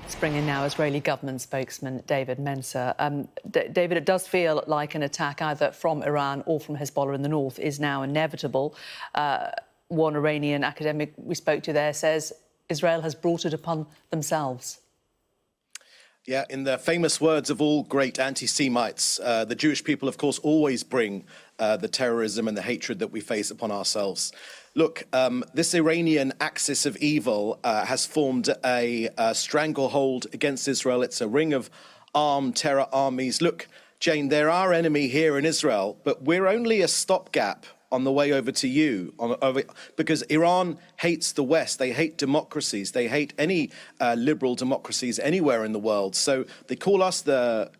Let's bring in now Israeli government spokesman David Mensa. David, it does feel like an attack either from Iran or from Hezbollah in the north is now inevitable. One Iranian academic we spoke to there says Israel has brought it upon themselves. Yeah, in the famous words of all great anti-Semites, the Jewish people, of course, always bring the terrorism and the hatred that we face upon ourselves. Look, this Iranian axis of evil has formed a stranglehold against Israel. It's a ring of armed terror armies. Look, Jane, they're our enemy here in Israel, but we're only a stopgap on the way over to you, because Iran hates the West. They hate democracies. They hate any liberal democracies anywhere in the world. So they call us the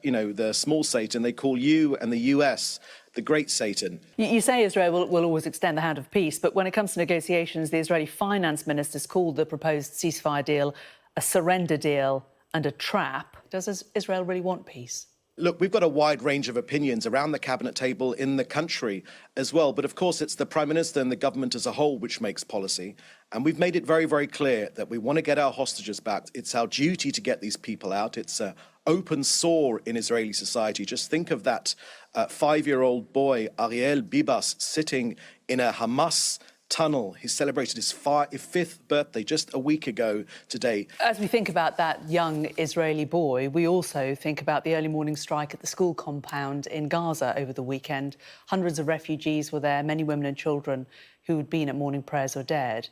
small Satan. They call you and the US the great Satan. You say Israel will always extend the hand of peace, but when it comes to negotiations, the Israeli finance ministers called the proposed ceasefire deal a surrender deal and a trap. Does Israel really want peace? Look, we've got a wide range of opinions around the cabinet table in the country as well. But of course, it's the Prime Minister and the government as a whole which makes policy. And we've made it very, very clear that we want to get our hostages back. It's our duty to get these people out. It's an open sore in Israeli society. Just think of that 5-year-old boy, Ariel Bibas, sitting in a Hamas tunnel. He celebrated his 5th birthday just a week ago today. As we think about that young Israeli boy, we also think about the early morning strike at the school compound in Gaza over the weekend. Hundreds of refugees were there, many women and children who had been at morning prayers or dead.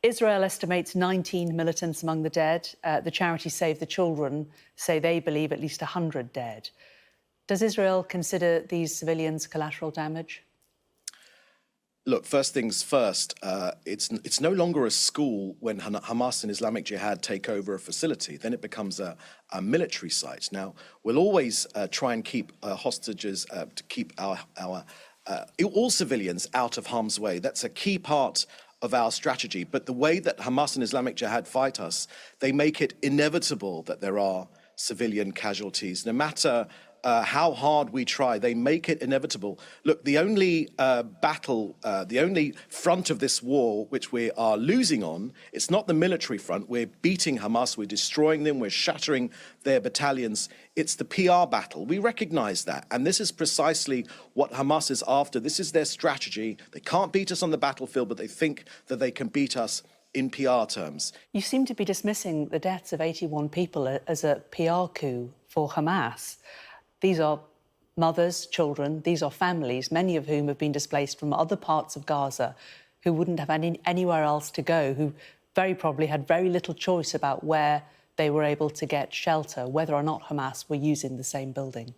Israel estimates 19 militants among the dead. The charity Save the Children say they believe at least 100 dead. Does Israel consider these civilians collateral damage? Look, first things first, it's no longer a school when Hamas and Islamic Jihad take over a facility. Then it becomes a military site. Now, we'll always try and keep hostages, to keep all civilians out of harm's way. That's a key part of our strategy. But the way that Hamas and Islamic Jihad fight us, they make it inevitable that there are civilian casualties. No matter how hard we try, they make it inevitable. Look, the only the only front of this war which we are losing on, it's not the military front. We're beating Hamas, we're destroying them, we're shattering their battalions. It's the PR battle. We recognize that. And this is precisely what Hamas is after. This is their strategy. They can't beat us on the battlefield, but they think that they can beat us in PR terms. You seem to be dismissing the deaths of 81 people as a PR coup for Hamas. These are mothers, children, these are families, many of whom have been displaced from other parts of Gaza, who wouldn't have anywhere else to go, who very probably had very little choice about where they were able to get shelter, whether or not Hamas were using the same building.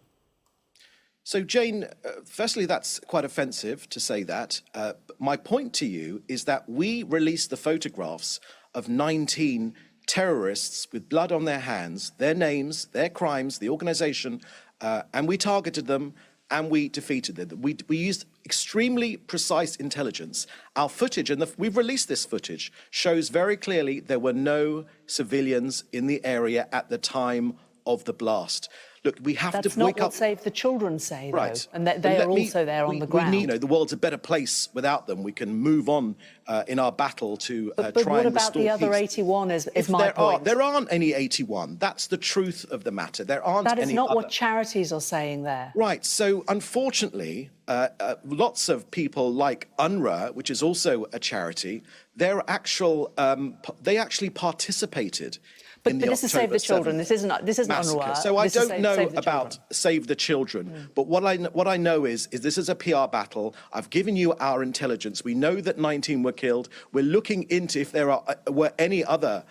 So, Jane, firstly, that's quite offensive to say that. My point to you is that we released the photographs of 19 terrorists with blood on their hands, their names, their crimes, the organisation, and we targeted them and we defeated them. We used extremely precise intelligence. Our footage, and we've released this footage, shows very clearly there were no civilians in the area at the time of the blast. Look, we have to wake up. That's not what Save the Children say, though. Right. And they are also there on the ground. We need, the world's a better place without them. We can move on in our battle to try and restore peace. But what about the other 81 is my point. There aren't any 81. That's the truth of the matter. There aren't any. That is not what charities are saying there. Right. So, unfortunately, lots of people like UNRWA, which is also a charity, they actually participated. But this is Save the Children. This isn't UNRWA. So I don't know about Save the Children. But what I know is this is a PR battle. I've given you our intelligence. We know that 19 were killed. We're looking into if there were any other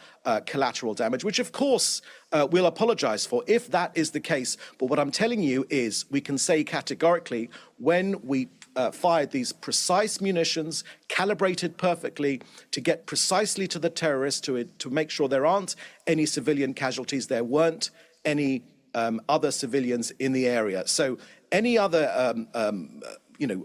collateral damage, which of course we'll apologise for if that is the case. But what I'm telling you is we can say categorically when we fired these precise munitions, calibrated perfectly to get precisely to the terrorists, to make sure there aren't any civilian casualties. There weren't any other civilians in the area. So any other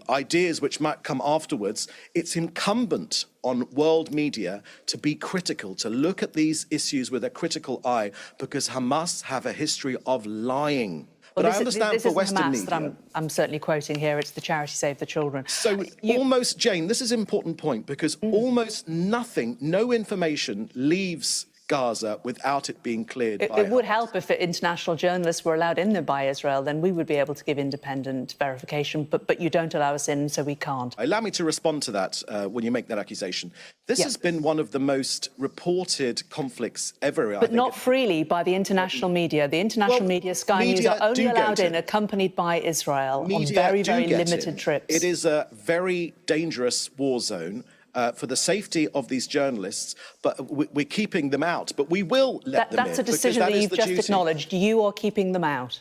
ideas which might come afterwards, it's incumbent on world media to be critical, to look at these issues with a critical eye, because Hamas have a history of lying. But I understand for Western media. That I'm certainly quoting here. It's the charity Save the Children. So almost, Jane, this is an important point, because almost nothing, no information leaves Gaza without it being cleared by It would Hamas. help if international journalists were allowed in there by Israel, then we would be able to give independent verification, but you don't allow us in, so we can't. Allow me to respond to that when you make that accusation. This has been one of the most reported conflicts ever. But not freely by the international media. The international media, Sky News, are only allowed in accompanied by Israel on very, very limited trips. It is a very dangerous war zone. For the safety of these journalists, but we're keeping them out. But we will let them in. That's a decision that you've just acknowledged. You are keeping them out.